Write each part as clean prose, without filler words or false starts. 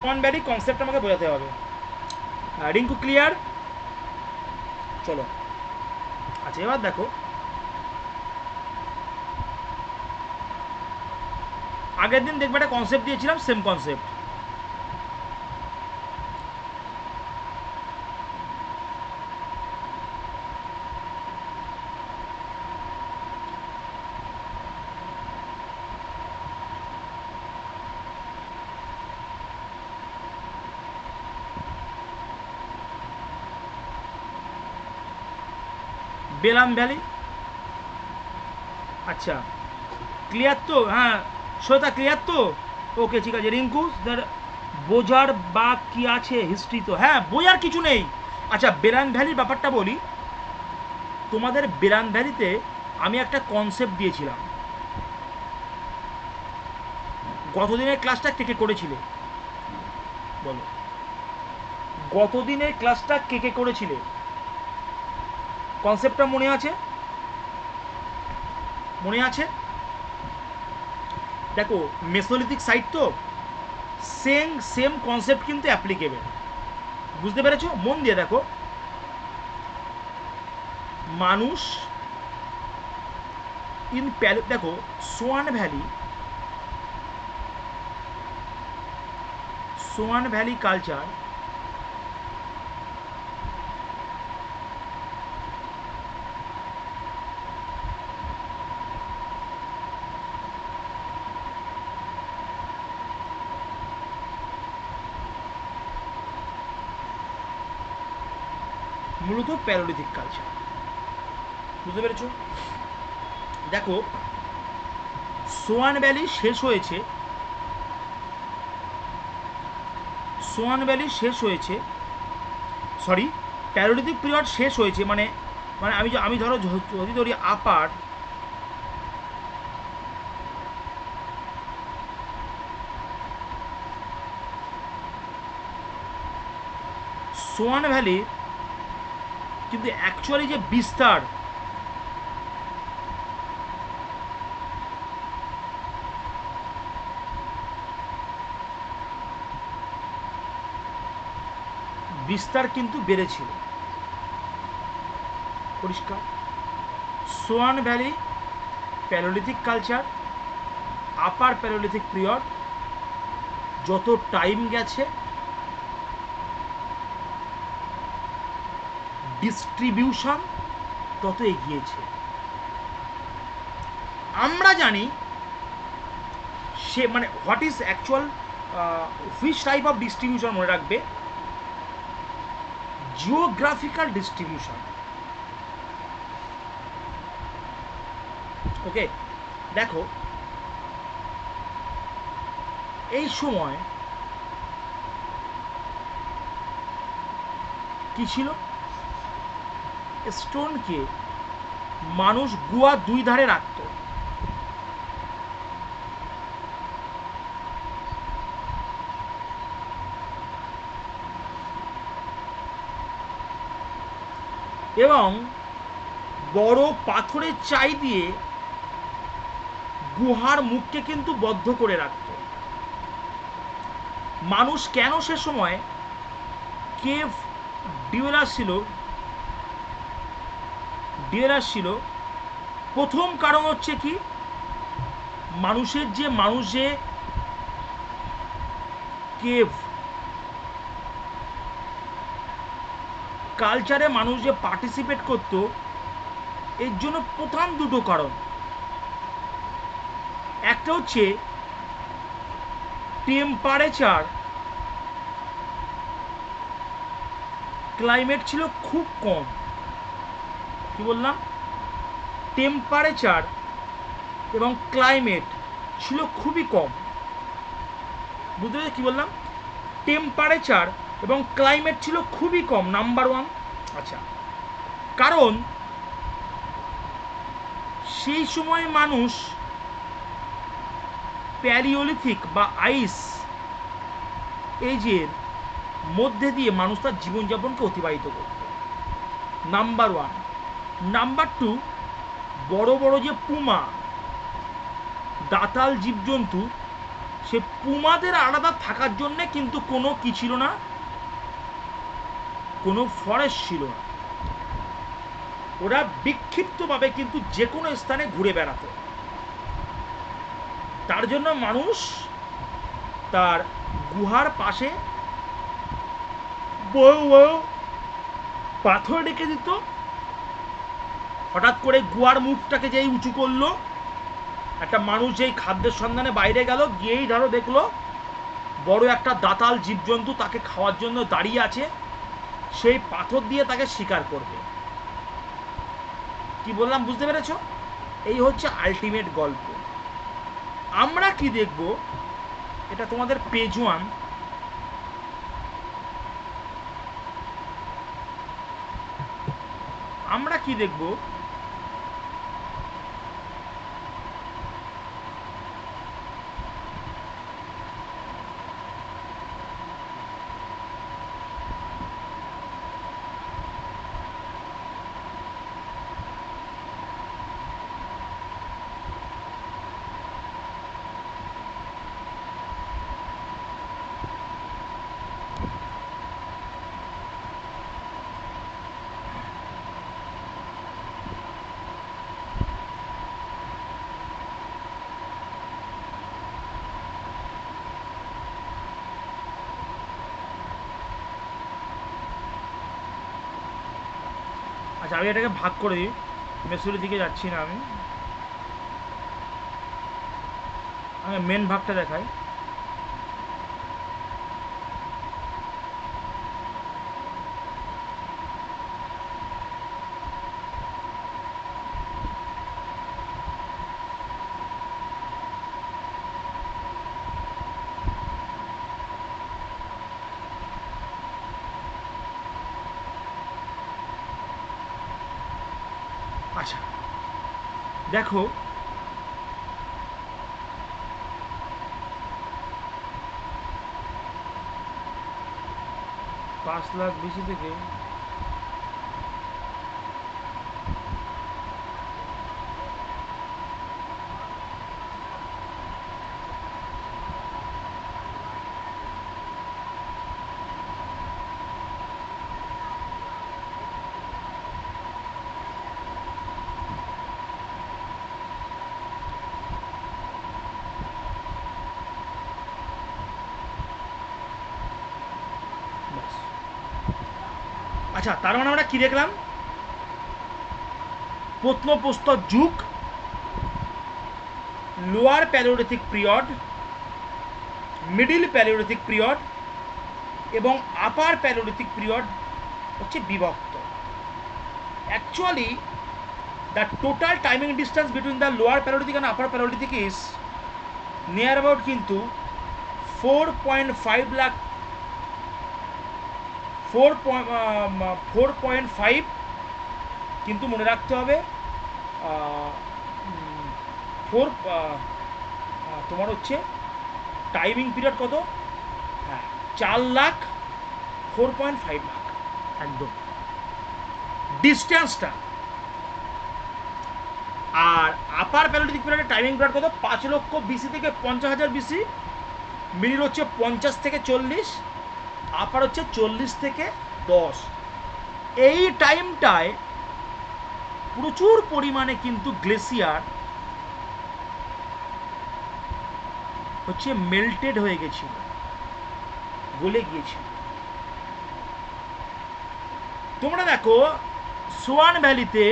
Schwann valley concept আমাকে বোঝাতে হবে। রিঙ্কু ক্লিয়ার? চলো, আচ্ছা এবার দেখো, আগের দিন দেখবে একটা কনসেপ্ট দিয়েছিলাম, সেম কনসেপ্ট। বেলাম ভ্যালি, আচ্ছা ক্লিয়ার তো? হ্যাঁ শ্বেতা ক্লিয়ার তো? ওকে ঠিক আছে। রিঙ্কু স্যার, বোঝার বা কি আছে হিস্ট্রি তো, হ্যাঁ বোঝার কিছু নেই। আচ্ছা বেলান ভ্যালির ব্যাপারটা বলি তোমাদের। বেলান ভ্যালিতে আমি একটা কনসেপ্ট দিয়েছিলাম। গতদিনের ক্লাসটা কে কে করেছিলে বলো? গতদিনের ক্লাসটা কে কে করেছিলে? কনসেপ্টটা মনে আছে? মনে আছে? দেখো মেসোলিথিক সাইট তো, সেম সেম কনসেপ্ট কিন্তু অ্যাপ্লিকেবল। বুঝতে পেরেছো? মন দিয়ে দেখো, মানুষ ইন দেখো Soan valley, Soan valley culture মূলত প্যালোলিথিক কালচার। বুঝতে পেরেছো? দেখো সোয়ান ভ্যালি শেষ হয়েছে, সোয়ান ভ্যালি শেষ হয়েছে, সরি প্যালোলিথিক পিরিয়ড শেষ হয়েছে, মানে মানে আমি ধরো যদি ধরি আপার সোয়ান ভ্যালি, কিন্তু অ্যাকচুয়ালি যে বিস্তার, বিস্তার কিন্তু বেড়েছিল। পরিষ্কার? সোয়ান ভ্যালি প্যালোলিথিক কালচার, আপার প্যালোলিথিক পিরিয়ড, যত টাইম গেছে ডিস্ট্রিবিউশন তত এগিয়েছে। আমরা জানি সে মানে what is actual which type of distribution, মনে রাখবে জিওগ্রাফিক্যাল ডিস্ট্রিবিউশন। ওকে, দেখো এই সময় কি ছিল, স্টোনকে মানুষ গুয়া দুই ধারে রাখত। এবং বড় পাথরের চাই দিয়ে গুহার মুখকে কিন্তু বদ্ধ করে রাখত। মানুষ কেন সে সময় কেভ ডিওলার ছিল, ডিওলার ছিল, প্রথম কারণ হচ্ছে কি, মানুষ যে কেভ কালচারে মানুষ যে পার্টিসিপেট করত, এর জন্য প্রধান দুটো কারণ। একটা হচ্ছে টেম্পারেচার, ক্লাইমেট ছিল খুব কম। কি বললাম? টেম্পারেচার এবং ক্লাইমেট ছিল খুবই কম। বুঝতে পেরেছি কি বললাম? টেম্পারেচার এবং ক্লাইমেট ছিল খুবই কম, নাম্বার ওয়ান। আচ্ছা, কারণ সেই সময় মানুষ প্যালিওলিথিক বা আইস এজের মধ্যে দিয়ে মানুষ তার জীবনযাপনকে অতিবাহিত করত, নাম্বার ওয়ান। নাম্বার টু, বড় বড় যে পুমা, দাতাল জীবজন্তু, সে পুমাদের আলাদা থাকার জন্য কিন্তু কোনো কি ছিল না, কোনো ফরেস্ট ছিল না। ওরা বিক্ষিপ্তভাবে কিন্তু যে কোনো স্থানে ঘুরে বেড়াতো। তার জন্য মানুষ তার গুহার পাশে বড় বড় পাথর রেখে দিত। হঠাৎ করে গুহার মুখটাকে যেই উঁচু করলো, একটা মানুষ যেই খাদ্যের সন্ধানে বাইরে গেল, গিয়েই ধরো দেখলো বড় একটা দাতাল জীবজন্তু তাকে খাওয়ার জন্য দাঁড়িয়ে আছে, সেই পাথর দিয়ে তাকে শিকার করবে। কি বললাম বুঝতে পেরেছো? এই হচ্ছে আলটিমেট গল্প। আমরা কি দেখব, এটা তোমাদের পেজ 1, আমরা কি দেখব, আচ্ছা আমি এটাকে ভাগ করে দিই, মেসুরির দিকে যাচ্ছি না আমি, মেন ভাগটা দেখাই। আচ্ছা দেখো, 5 লাখ বেশি থেকে আচ্ছা তার মানে আমরা কি দেখলাম, প্রত্নপ্রস্তর যুগ, lower palaeolithic period, middle palaeolithic period এবং আপার প্যালিওলিথিক পিরিয়ড হচ্ছে বিভক্ত। Actually the total timing distance between the lower palaeolithic and upper palaeolithic is near about কিন্তু 4.5 লাখ 4.5, কিন্তু মনে রাখতে হবে ফোর তোমার হচ্ছে টাইমিং পিরিয়ড কত, হ্যাঁ 4 লাখ 4.5 লাখ একদম ডিস্টেন্সটা। আর আপার প্যালিওলিথিক পিরিয়ডের টাইমিং পিরিয়ড কত, 5 লক্ষ বিসি থেকে 50,000 বিসি, মিডিল হচ্ছে 50 থেকে 40, আপার হচ্ছে 40 থেকে 10। এই টাইমটায় প্রচুর পরিমাণে কিন্তু গ্লেসিয়ার হচ্ছে মেল্টেড হয়ে গেছিল, গলে গিয়েছিল। তোমরা দেখো সোয়ান ভ্যালিতে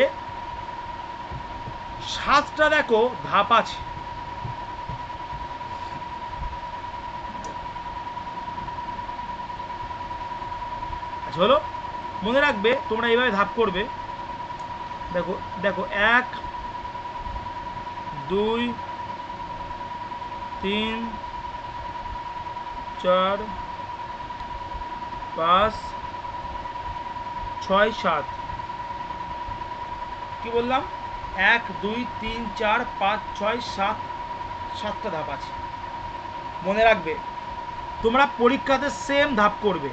7টা দেখো ধাপ আছে। আচ্ছা হলো, মনে রাখবে তোমরা এইভাবে ধাপ করবে। দেখো দেখো 1 2 3 4 5 6 7, কি বললাম, 1 2 3 4 5 6 7, 7টা ধাপ আছে। মনে রাখবে তোমরা পরীক্ষাতে সেম ধাপ করবে।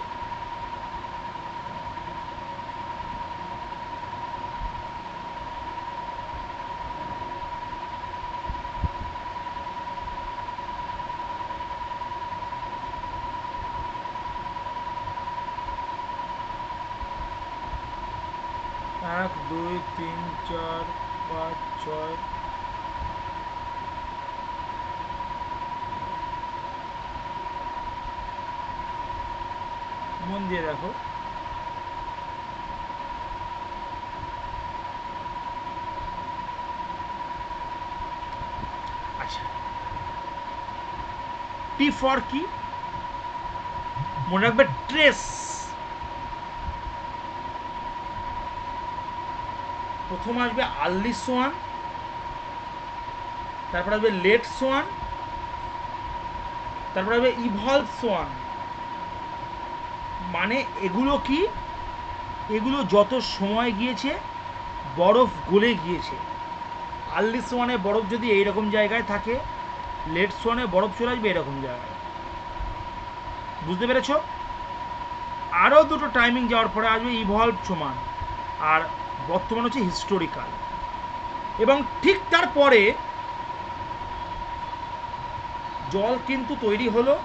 1 2 3 4 5 6 মন দিয়ে দেখো। আচ্ছা, টি ফর কি মনে রাখবে? ট্রেস। প্রথম আসবে আর্লি সোয়ান, তারপর আসবে লেট সোয়ান, তারপর আসবে ইভলভ সোয়ান। মানে এগুলো কি? এগুলো যত সময় গিয়েছে বরফ গলে গিয়েছে। আর্লি সোয়ানে বরফ যদি এইরকম জায়গায় থাকে, লেট সোয়ানে বরফ চলে আসবে এরকম জায়গায়। বুঝতে পেরেছ? আরও দুটো টাইমিং যাওয়ার পরে আসবে ইভলভ সমান, আর বর্তমান হচ্ছে হিস্টোরিক্যাল। এবং ঠিক তারপরে জল কিন্তু তৈরি হলো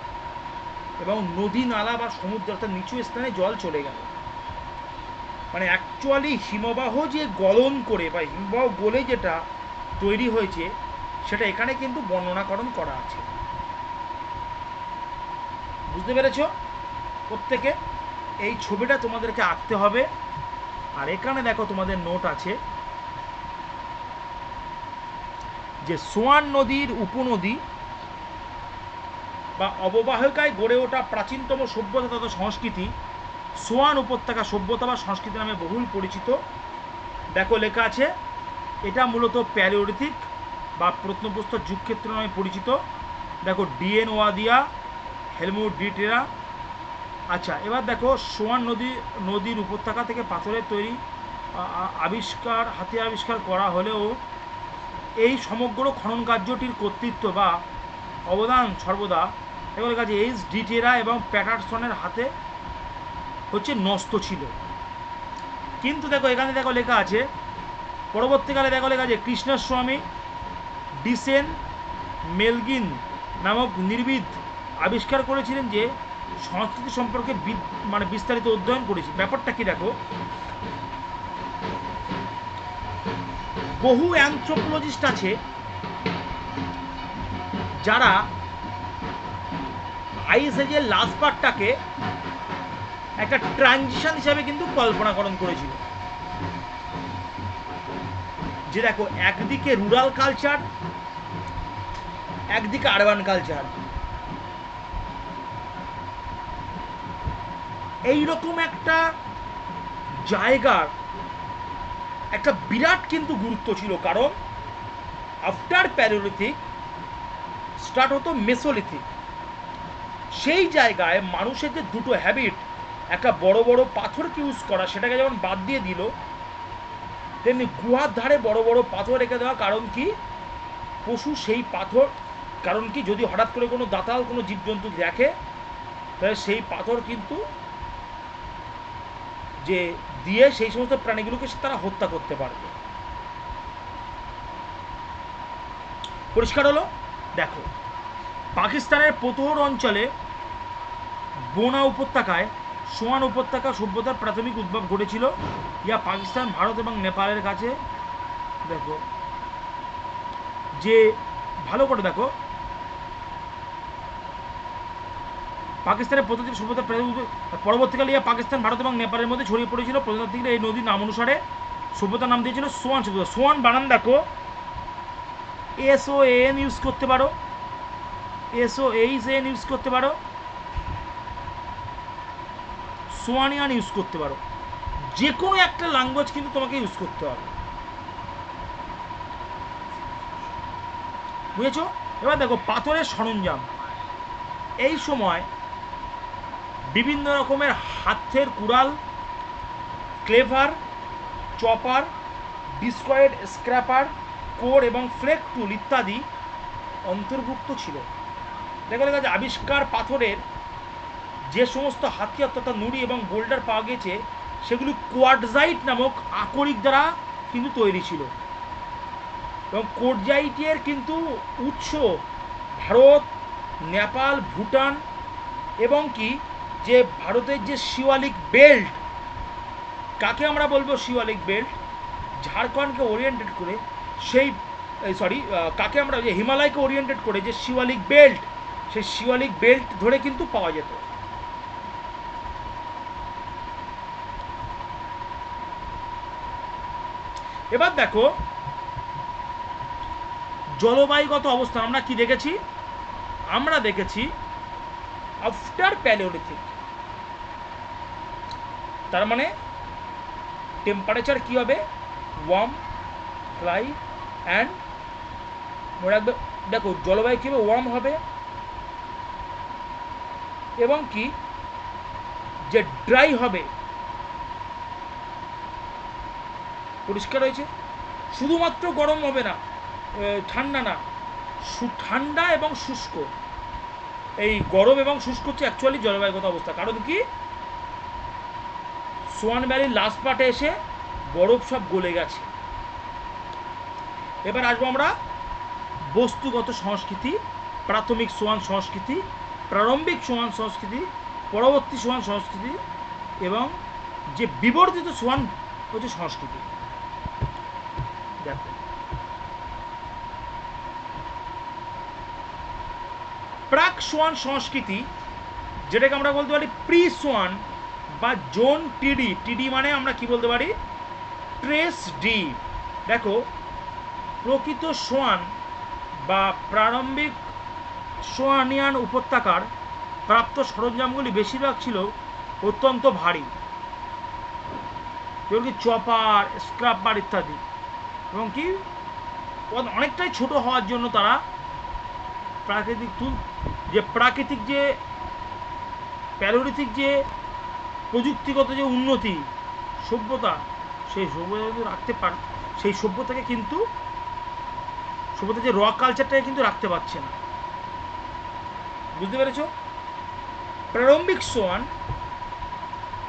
এবং নদী নালা বা সমুদ্র অর্থাৎ নিচু স্থানে জল চলে গেল। মানে অ্যাকচুয়ালি হিমবাহ যে গলন করে বা হিমবাহ গলে যেটা তৈরি হয়েছে সেটা এখানে কিন্তু বর্ণনাকরণ করা আছে। বুঝতে পেরেছ? প্রত্যেকে এই ছবিটা তোমাদেরকে আঁকতে হবে। আর এখানে দেখো তোমাদের নোট আছে যে সোয়ান নদীর উপনদী বা অববাহিকায় গড়ে ওঠা প্রাচীনতম সভ্যতা তথা সংস্কৃতি সোয়ান উপত্যকা সভ্যতা বা সংস্কৃতি নামে বহুল পরিচিত। দেখো লেখা আছে এটা মূলত প্যালিওলিথিক বা প্রত্নপ্রস্তর যুগক্ষেত্র নামে পরিচিত। দেখো ডিএন ওয়াদিয়া, হেলমুট ডিটেরা। আচ্ছা, এবার দেখো সোয়ান নদীর উপত্যকা থেকে পাথরের তৈরি হাতে আবিষ্কার করা হলেও এই সমগ্র খনন কার্যটির কর্তৃত্ব বা অবদান সর্বদা এগুলোর কাছে এইচ ডিটেরা এবং প্যাটারসনের হাতে হচ্ছে নষ্ট ছিল। কিন্তু দেখো এখানে দেখো লেখা আছে পরবর্তীকালে দেখো লেখা আছে কৃষ্ণস্বামী ডিসেন মেলগিন নামক নির্বিদ আবিষ্কার করেছিলেন যে সংস্কৃতি সম্পর্কে মানে বিস্তারিত অধ্যয়ন করেছি। ব্যাপারটা কি দেখো, বহু অ্যানথ্রোপোলজিস্ট আছে যারা আইস এজের লাস্ট পার্টটাকে একটা ট্রানজিশন হিসাবে কিন্তু কল্পনাকরণ করেছিল। যে দেখো একদিকে রুরাল কালচার, একদিকে আরবান কালচার, এইরকম একটা জায়গার একটা বিরাট কিন্তু গুরুত্ব ছিল। কারণ আফটার প্যালিওলিথিক স্টার্ট হতো মেসোলিথিক। সেই জায়গায় মানুষের যে দুটো হ্যাবিট, একটা বড় বড় পাথরকে ইউজ করা সেটাকে যেমন বাদ দিয়ে দিল, তেমনি গুহার ধারে বড় বড় পাথর রেখে দেওয়া। কারণ কি? পশু সেই পাথর, কারণ কি যদি হঠাৎ করে কোনো দাতাল কোনো জীবজন্তু দেখে তাহলে সেই পাথর কিন্তু যে দিয়ে সেই সমস্ত প্রাণীগুলোকে তারা হত্যা করতে পারবে। পরিষ্কার হলো? দেখো পাকিস্তানের পোতোহর অঞ্চলে বোনা উপত্যকায় সোয়ান উপত্যকা সভ্যতার প্রাথমিক উদ্ভব ঘটেছিল। ইয়া পাকিস্তান, ভারত এবং নেপালের কাছে দেখো যে ভালো করে দেখো পাকিস্তানের প্রত্নতাত্ত্বিক সভ্যতার পরবর্তীকালে ইয়া পাকিস্তান, ভারত এবং নেপালের মধ্যে ছড়িয়ে পড়েছিল। প্রত্নতাত্ত্বিকরা এই নদীর নাম অনুসারে সভ্যতার নাম দিয়েছিল সোয়ান সভ্যতা। সোয়ান বানান দেখো SOAN ইউজ করতে পারো, SOHAN ইউজ করতে পারো, সোয়ানিয়ান ইউজ করতে পারো। যে কোনো একটা ল্যাঙ্গুয়েজ কিন্তু তোমাকে ইউজ করতে হবে। বুঝেছ? এবার দেখো পাথরের সরঞ্জাম। এই সময় বিভিন্ন রকমের হাতের কুড়াল, ক্লেভার, চপার, ডিস্কয়েড স্ক্র্যাপার, কোর এবং ফ্লেক টুল ইত্যাদি অন্তর্ভুক্ত ছিল। দেখা গেছে আবিষ্কার পাথরের যে সমস্ত হাতিয়ার তথা নুড়ি এবং বোল্ডার পাওয়া গেছে সেগুলি কোয়ার্টজাইট নামক আকরিক দ্বারা কিন্তু তৈরি ছিল। এবং কোয়ার্টজাইটের কিন্তু উৎস ভারত, নেপাল, ভুটান এবং কি যে ভারতের যে শিওয়ালিক বেল্ট কাকে আমরা বলবো শিওলিক বেল্ট? ঝাড়খণ্ডকে ওরিয়েন্টেড করে সেই সরি কাকে আমরা যে হিমালয়কে ওরিয়েন্টেড করে যে শিওলিক বেল্ট, সেই শিওলিক বেল্ট ধরে কিন্তু পাওয়া যেত। এবার দেখো জলবায়ুগত অবস্থা আমরা কি দেখেছি? আমরা দেখেছি আফটার প্যালিওলিথিক, তার মানে টেম্পারেচার কি হবে? ওয়ার্ম, ড্রাই অ্যান্ড, মনে রাখবে দেখো জলবায়ু কী হবে? ওয়ার্ম হবে এবং কি যে ড্রাই হবে, পরিষ্কার হয়েছে। শুধুমাত্র গরম হবে না, ঠান্ডা না, ঠান্ডা এবং শুষ্ক। এই গরম এবং শুষ্ক হচ্ছে অ্যাকচুয়ালি জলবায়ুগত অবস্থা। কারণ কি সোয়ান ভ্যালির লাস্ট পার্টে এসে বরফ সব গলে গেছে। এবার আসবো আমরা বস্তুগত সংস্কৃতি, প্রাথমিক সোয়ান সংস্কৃতি, প্রারম্ভিক সোয়ান সংস্কৃতি, পরবর্তী সোয়ান সংস্কৃতি এবং যে বিবর্ধিত সোয়ান হচ্ছে সংস্কৃতি। দেখো প্রাক সোয়ান সংস্কৃতি, যেটাকে আমরা বলতে পারি প্রি সোয়ান বা জোন টিডি। টিডি মানে আমরা কি বলতে পারি? Trace D. দেখো প্রকৃত সোয়ান বা প্রারম্ভিক সোয়ানিয়ান উপত্যকার প্রাপ্ত সরঞ্জামগুলি বেশিরভাগ ছিল অত্যন্ত ভারী, যেমন কি চপার, স্ক্রাপার ইত্যাদি, এবং কি অনেকটাই ছোট হওয়ার জন্য তারা প্রাকৃতিক যে প্যালিওলিথিক যে প্রযুক্তিগত যে উন্নতি, সভ্যতা, সেই সভ্যতা রাখতে সেই সভ্যতাকে কিন্তু সভ্যতা যে র কালচারটাকে কিন্তু রাখতে পারছে না। বুঝতে পেরেছ? প্রারম্ভিক সোয়ান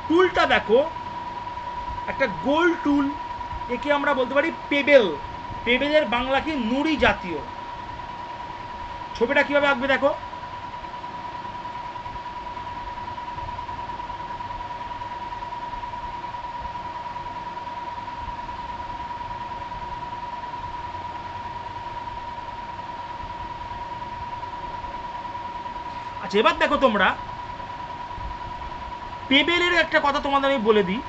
টুলটা দেখো, একটা গোল টুল, একে আমরা বলতে পারি পেবেল। পেবেলের বাংলা কি? নুড়ি জাতীয়। ছবিটা কিভাবে আঁকবে দেখো। আচ্ছা এবার দেখো তোমরা পেবেলের একটা কথা তোমাদের আমি বলে দিই।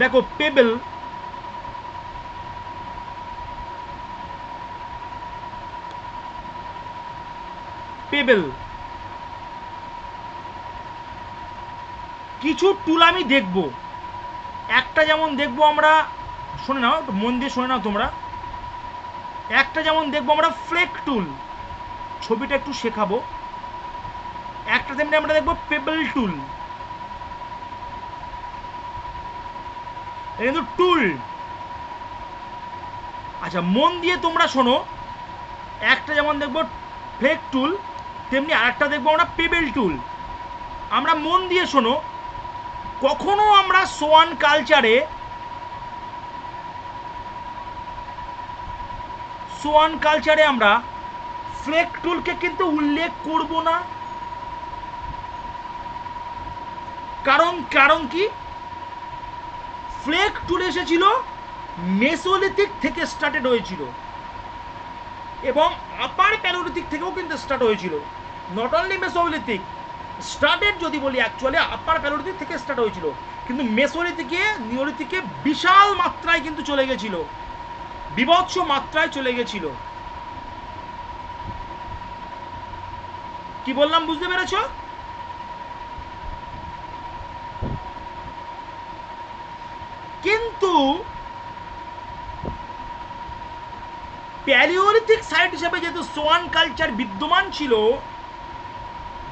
দেখো পেবেল পেবেল কিছু টুল আমি দেখব। একটা যেমন দেখবো আমরা, শুনে নাও, মন দিয়ে শুনে নাও তোমরা। একটা যেমন দেখবো আমরা ফ্লেক টুল, ছবিটা একটু শেখাবো। একটা তেমনি আমরা দেখবো পেবেল টুল, কিন্তু টুল। আচ্ছা মন দিয়ে তোমরা শোনো, একটা যেমন দেখবো ফ্লেক টুল, তেমনি আরেকটা দেখবো আমরা পেবেল টুল। আমরা মন দিয়ে শোনো, কখনো আমরা সোয়ান কালচারে আমরা ফ্লেক টুলকে কিন্তু উল্লেখ করব না। কারণ কি? ফ্লেক টুল এসেছিল মেসোলিথিক থেকে স্টার্টেড হয়েছিল এবং আপার প্যালিওলিথিক থেকেও কিন্তু স্টার্ট হয়েছিল। নট অনলি মেসোলিথিক স্টার্টেড, যদি বলি অ্যাকচুয়ালি আপার প্যালিওলিথিক থেকে স্টার্ট হয়েছিল, কিন্তু মেসোলিথিকে নিওলিথিকে বিশাল মাত্রায় কিন্তু চলে গেছিল, বিভৎস মাত্রায় চলে গেছিল। কি বললাম বুঝতে পেরেছ? কিন্তু প্যালিওলিথিক সাইট হিসেবে যেহেতু সোয়ান কালচার বিদ্যমান ছিল,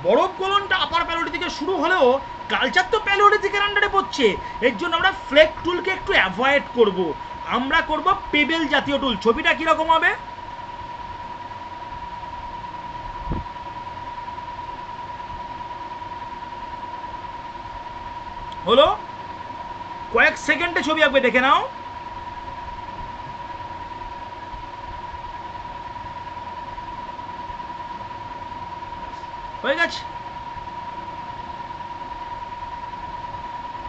বরফ গলনটা আপার প্যালিওলিথিকে শুরু হলেও কালচার তো প্যালিওলিথিকের আন্ডারে পড়ছে। এর জন্য আমরা ফ্লেক টুলকে একটু অ্যাভয়েড করব, আমরা করব পেবেল জাতীয় টুল। ছবিটা কিরকম হবে? হলো কয়েক সেকেন্ডে ছবি আঁকবে, দেখে নাও। হয়ে গেছে।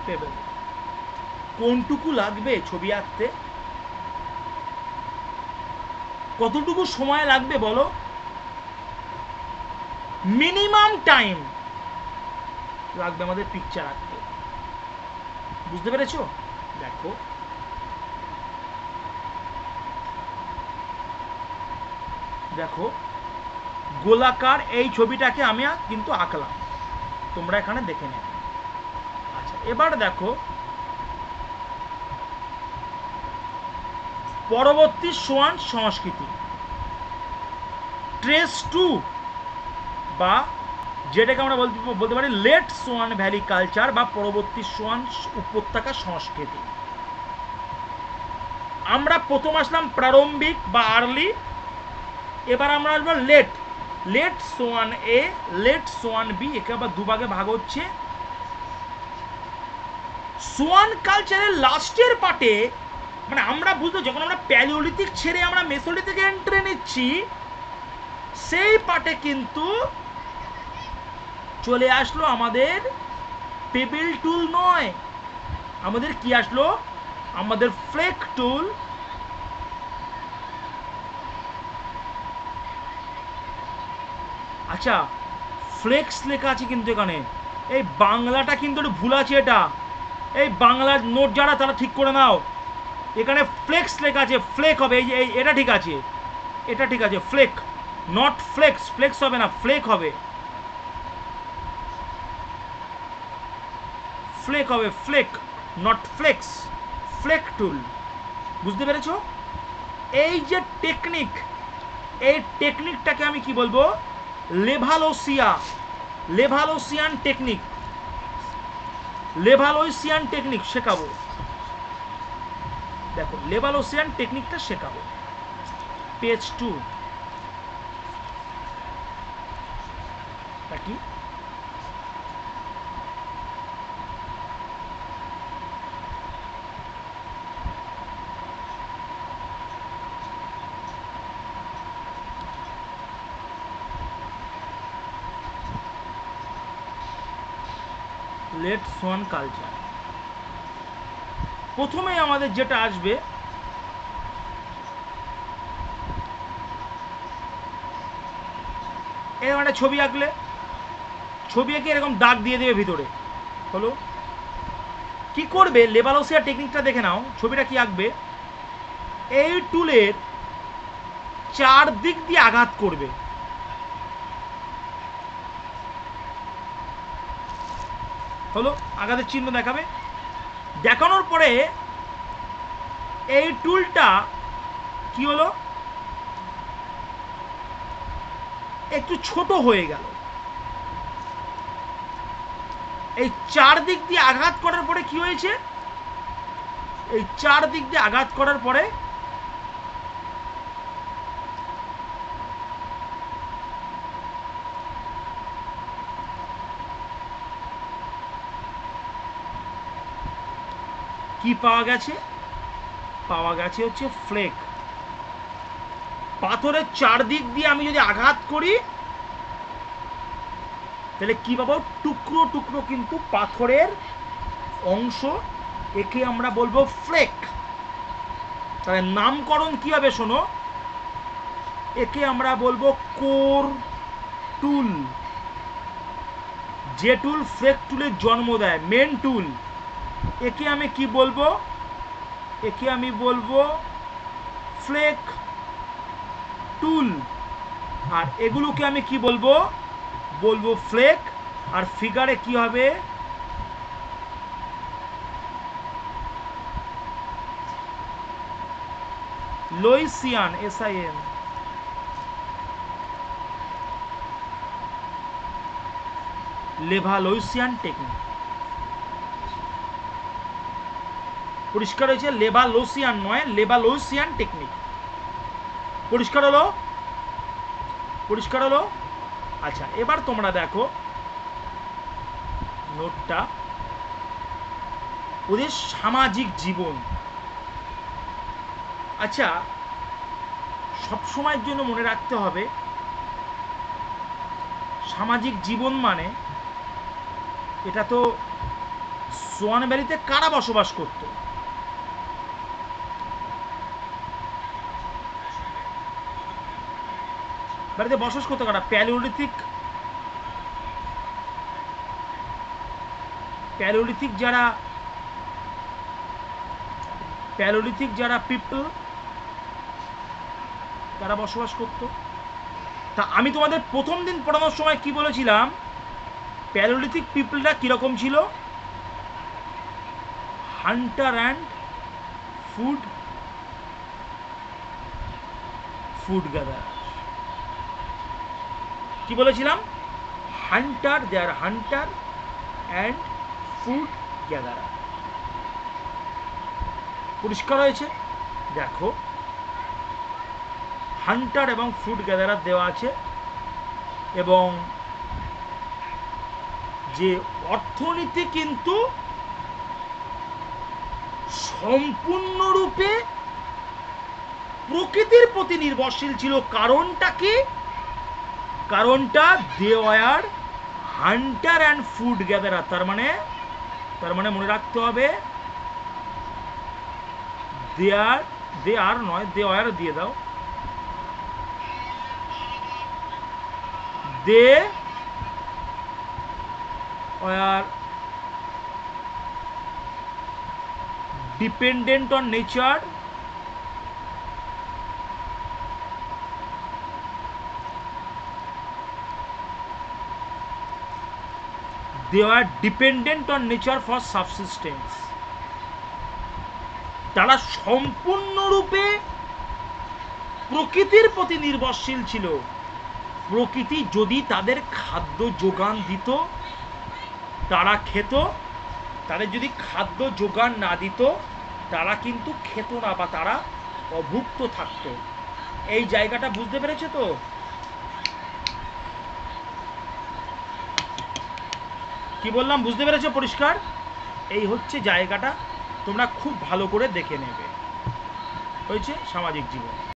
পেবেল। কোনটুকু লাগবে ছবি আঁকতে? কতটুকু সময় লাগবে বলো? মিনিমাম টাইম লাগবে আমাদের পিকচার আঁকতে। বুঝতে পেরেছো? দেখো দেখো গোলাকার এই ছবিটাকে আমি কিন্তু আঁকলাম, তোমরা এখানে দেখে নেবে। আচ্ছা, এবার দেখো পরবর্তী সোয়ান সংস্কৃতি, ট্রেস টু, বা যেটাকে আমরা বলতে পারি লেট সোয়ান ভ্যালি কালচার বা পরবর্তী সোয়ান উপত্যকা সংস্কৃতি। আমরা প্রথম আসলাম প্রারম্ভিক বা আর্লি, এবার আমরা আসবো লেট। লেট সোয়ান এ, লেট সোয়ান বি, একে আবার দুভাগে ভাগ হচ্ছে। সোয়ান কালচারের লাস্টের পার্টে, মানে আমরা বুঝতে, যখন আমরা প্যালিওলিথিক ছেড়ে আমরা মেসোলিথিকে এন্ট্রি নিচ্ছি, সেই পার্টে কিন্তু চলে আসলো আমাদের পেবেল টুল নয়, আমাদের কি আসলো? আমাদের ফ্লেক টুল। আচ্ছা, ফ্লেক্স লেখা আছে কিন্তু এখানে, এই বাংলাটা কিন্তু একটু ভুল আছে। এটা এই বাংলার নোট যারা তারা ঠিক করে নাও, এখানে ফ্লেক্স লেখা আছে, ফ্লেক হবে। এই এটা ঠিক আছে, এটা ঠিক আছে, ফ্লেক, নট ফ্লেক্স। ফ্লেক্স হবে না, ফ্লেক হবে, ফ্লেক হবে, ফ্লেক, নট ফ্লেক্স, ফ্লেক টুল। বুঝতে পেরেছো? এই যে টেকনিক, এই টেকনিকটাকে আমি কি বলবো? লেভালোসিয়া, লেভালোসিয়ান টেকনিক, লেভালোসিয়ান টেকনিক শেখাবো। দেখো লেভালোসিয়ান টেকনিকটা শেখাবো। পেজ 2 কি? Late Soan culture. প্রথমে আমাদের যেটা আসবে, এরকম একটা ছবি আঁকলে, ছবি এঁকে এরকম দাগ দিয়ে দেবে ভিতরে। হলো কি করবে? লেভালোসিয়া টেকনিকটা দেখে নাও। ছবিটা কি আঁকবে? এই টুলের চার দিক দিয়ে আঘাত করবে। হলো আঘাতের চিহ্ন দেখাবে। দেখানোর পরে এই টুলটা কি হলো? একটু ছোট হয়ে গেল। এই চার দিক দিয়ে আঘাত করার পরে কি হয়েছে? এই চার দিক দিয়ে আঘাত করার পরে কি পাওয়া গেছে? পাওয়া গেছে হচ্ছে ফ্লেক। পাথরের চারদিক দিয়ে আমি যদি আঘাত করি, তাহলে কি পাবো? টুকরো টুকরো কিন্তু পাথরের অংশ, একে আমরা বলবো ফ্লেক। তাহলে নামকরণ কি হবে শোনো, একে আমরা বলবো কোর টুল। যে টুল ফ্লেক টুলের জন্ম দেয়, মেন টুল, একে আমি কি বলবো? একে আমি বলবো ফ্লেক টুল। আর এগুলোকে আমি কি বলবো? বলবো ফ্লেক। আর ফিগারে কি হবে? লোইসিয়ান, SIN, লেভালোইসিয়ান টেকনিক। পরিষ্কার হয়েছে? লেভালোসিয়ান নয়, লেভালোইসিয়ান টেকনিক। পরিষ্কার হলো? পরিষ্কার হলো? আচ্ছা, এবার তোমরা দেখো নোটটা, ওদের সামাজিক জীবন। আচ্ছা, সবসময়ের জন্য মনে রাখতে হবে, সামাজিক জীবন মানে এটা তো সোয়ান ভ্যালিতে কারা বসবাস করত? বাড়িতে বসবাস করতে কারা? প্যালিওলিথিক যারা পিপল তারা বসবাস করত। তা আমি তোমাদের প্রথম দিন পড়ানোর সময় কি বলেছিলাম? প্যালিওলিথিক পিপলরা কিরকম ছিল? Hunter and food gatherer. কি বলেছিলাম? দে আর হান্টার অ্যান্ড ফুড গ্যাদারার। পরিষ্কার হয়েছে? দেখো, হান্টার এবং ফুড গ্যাদারার দেওয়া আছে, এবং যে অর্থনীতি কিন্তু সম্পূর্ণরূপে প্রকৃতির প্রতি নির্ভরশীল ছিল। কারণটা কি? কারণটা they were hunter and food gatherer. তার মানে মনে রাখতে হবে, দে ওয়ার দিয়ে দাও, they were dependent on nature for subsistence. তারা সম্পূর্ণরূপে প্রকৃতির প্রতি নির্ভরশীল ছিল। প্রকৃতি যদি তাদের খাদ্য যোগান দিত তারা খেত, তাদের যদি খাদ্য যোগান না দিত তারা কিন্তু খেত না, বা তারা অভুক্ত থাকতো। এই জায়গাটা বুঝতে পেরেছো তো? কি বললাম বুঝতে পেরেছো? পরিষ্কার? এই হচ্ছে জায়গাটা, তোমরা খুব ভালো করে দেখে নেবে। হয়েছে সামাজিক জীবন।